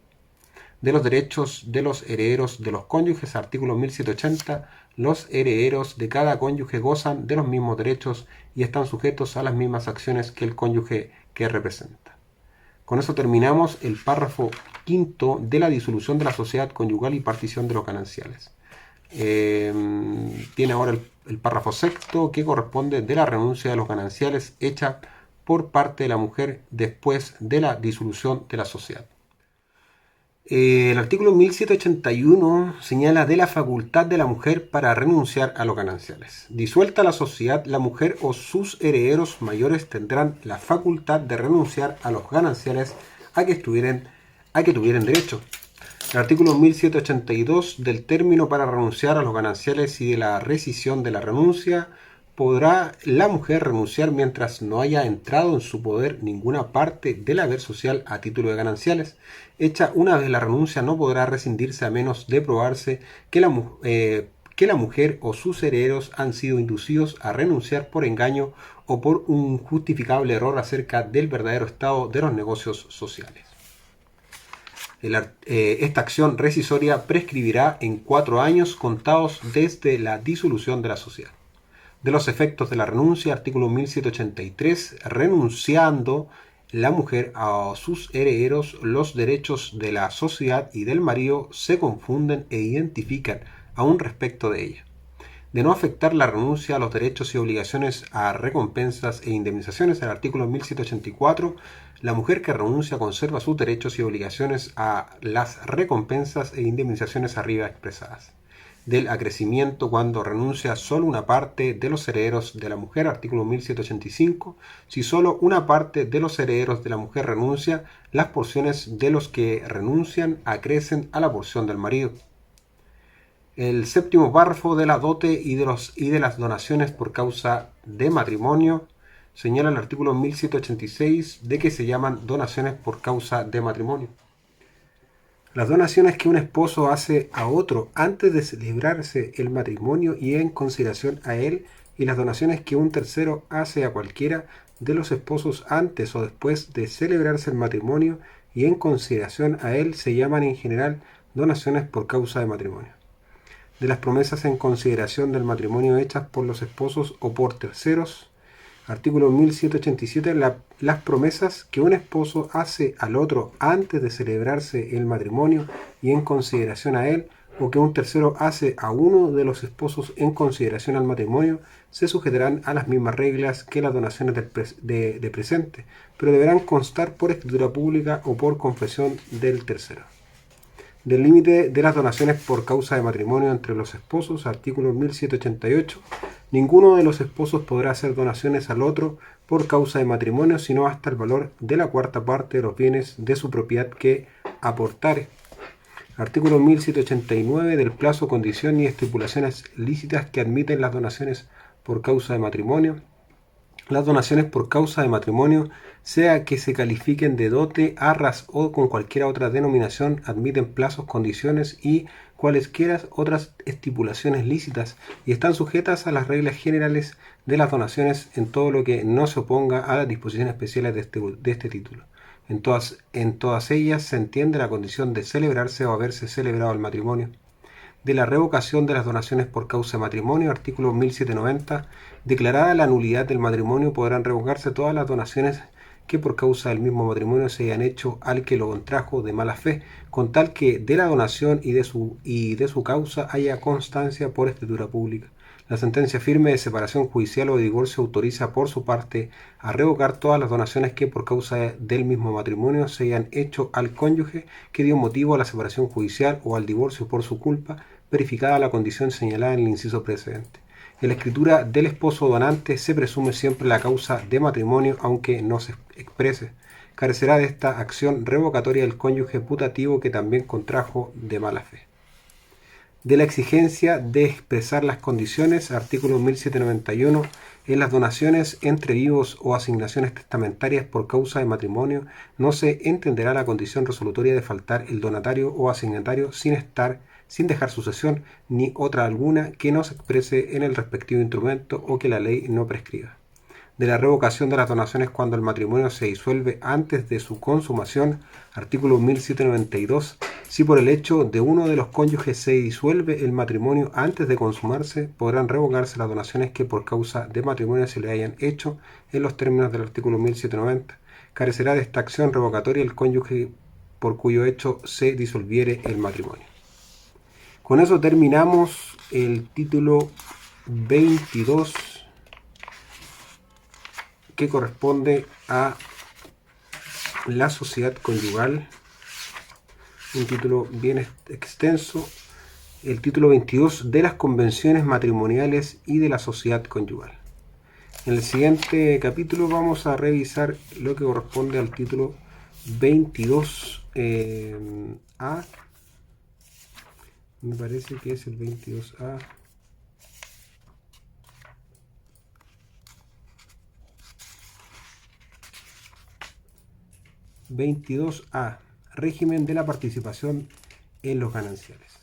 De los derechos de los herederos de los cónyuges, artículo 1780, los herederos de cada cónyuge gozan de los mismos derechos y están sujetos a las mismas acciones que el cónyuge que representa. Con eso terminamos el párrafo quinto de la disolución de la sociedad conyugal y partición de los gananciales. Tiene ahora el párrafo sexto, que corresponde de la renuncia de los gananciales hecha por parte de la mujer después de la disolución de la sociedad. El artículo 1781 señala de la facultad de la mujer para renunciar a los gananciales. Disuelta la sociedad, la mujer o sus herederos mayores tendrán la facultad de renunciar a los gananciales a que tuvieran derecho. El artículo 1782 del término para renunciar a los gananciales y de la rescisión de la renuncia, podrá la mujer renunciar mientras no haya entrado en su poder ninguna parte del haber social a título de gananciales. Hecha una vez la renuncia, no podrá rescindirse a menos de probarse que la mujer o sus herederos han sido inducidos a renunciar por engaño o por un justificable error acerca del verdadero estado de los negocios sociales. Esta acción rescisoria prescribirá en 4 años contados desde la disolución de la sociedad. De los efectos de la renuncia, artículo 1783, renunciando la mujer a sus herederos, los derechos de la sociedad y del marido se confunden e identifican aún respecto de ella. De no afectar la renuncia a los derechos y obligaciones a recompensas e indemnizaciones, el artículo 1784, la mujer que renuncia conserva sus derechos y obligaciones a las recompensas e indemnizaciones arriba expresadas. Del acrecimiento cuando renuncia solo una parte de los herederos de la mujer, artículo 1785. Si solo una parte de los herederos de la mujer renuncia, las porciones de los que renuncian acrecen a la porción del marido. El séptimo párrafo de la dote y de las donaciones por causa de matrimonio señala el artículo 1786 de que se llaman donaciones por causa de matrimonio. Las donaciones que un esposo hace a otro antes de celebrarse el matrimonio y en consideración a él, y las donaciones que un tercero hace a cualquiera de los esposos antes o después de celebrarse el matrimonio y en consideración a él, se llaman en general donaciones por causa de matrimonio. De las promesas en consideración del matrimonio hechas por los esposos o por terceros, artículo 1787, las promesas que un esposo hace al otro antes de celebrarse el matrimonio y en consideración a él, o que un tercero hace a uno de los esposos en consideración al matrimonio, se sujetarán a las mismas reglas que las donaciones de presente, pero deberán constar por escritura pública o por confesión del tercero. Del límite de las donaciones por causa de matrimonio entre los esposos, artículo 1788, ninguno de los esposos podrá hacer donaciones al otro por causa de matrimonio, sino hasta el valor de la cuarta parte de los bienes de su propiedad que aportare. Artículo 1789 del plazo, condición y estipulaciones lícitas que admiten las donaciones por causa de matrimonio. Las donaciones por causa de matrimonio, sea que se califiquen de dote, arras o con cualquier otra denominación, admiten plazos, condiciones y cualesquiera otras estipulaciones lícitas y están sujetas a las reglas generales de las donaciones en todo lo que no se oponga a las disposiciones especiales de este título. En todas ellas se entiende la condición de celebrarse o haberse celebrado el matrimonio. De la revocación de las donaciones por causa de matrimonio, artículo 1790, declarada la nulidad del matrimonio, podrán revocarse todas las donaciones que por causa del mismo matrimonio se hayan hecho al que lo contrajo de mala fe, con tal que de la donación y de su causa haya constancia por escritura pública. La sentencia firme de separación judicial o de divorcio autoriza por su parte a revocar todas las donaciones que por causa del mismo matrimonio se hayan hecho al cónyuge que dio motivo a la separación judicial o al divorcio por su culpa, verificada la condición señalada en el inciso precedente. En la escritura del esposo donante se presume siempre la causa de matrimonio, aunque no se exprese. Carecerá de esta acción revocatoria el cónyuge putativo que también contrajo de mala fe. De la exigencia de expresar las condiciones, artículo 1791, en las donaciones entre vivos o asignaciones testamentarias por causa de matrimonio, no se entenderá la condición resolutoria de faltar el donatario o asignatario sin dejar sucesión, ni otra alguna que no se exprese en el respectivo instrumento o que la ley no prescriba. De la revocación de las donaciones cuando el matrimonio se disuelve antes de su consumación, artículo 1792, si por el hecho de uno de los cónyuges se disuelve el matrimonio antes de consumarse, podrán revocarse las donaciones que por causa de matrimonio se le hayan hecho en los términos del artículo 1790. Carecerá de esta acción revocatoria el cónyuge por cuyo hecho se disolviere el matrimonio. Con eso terminamos el título 22, que corresponde a la sociedad conyugal, un título bien extenso, el título 22 de las convenciones matrimoniales y de la sociedad conyugal. En el siguiente capítulo vamos a revisar lo que corresponde al título 22A, me parece que es el 22A. Régimen de la participación en los gananciales.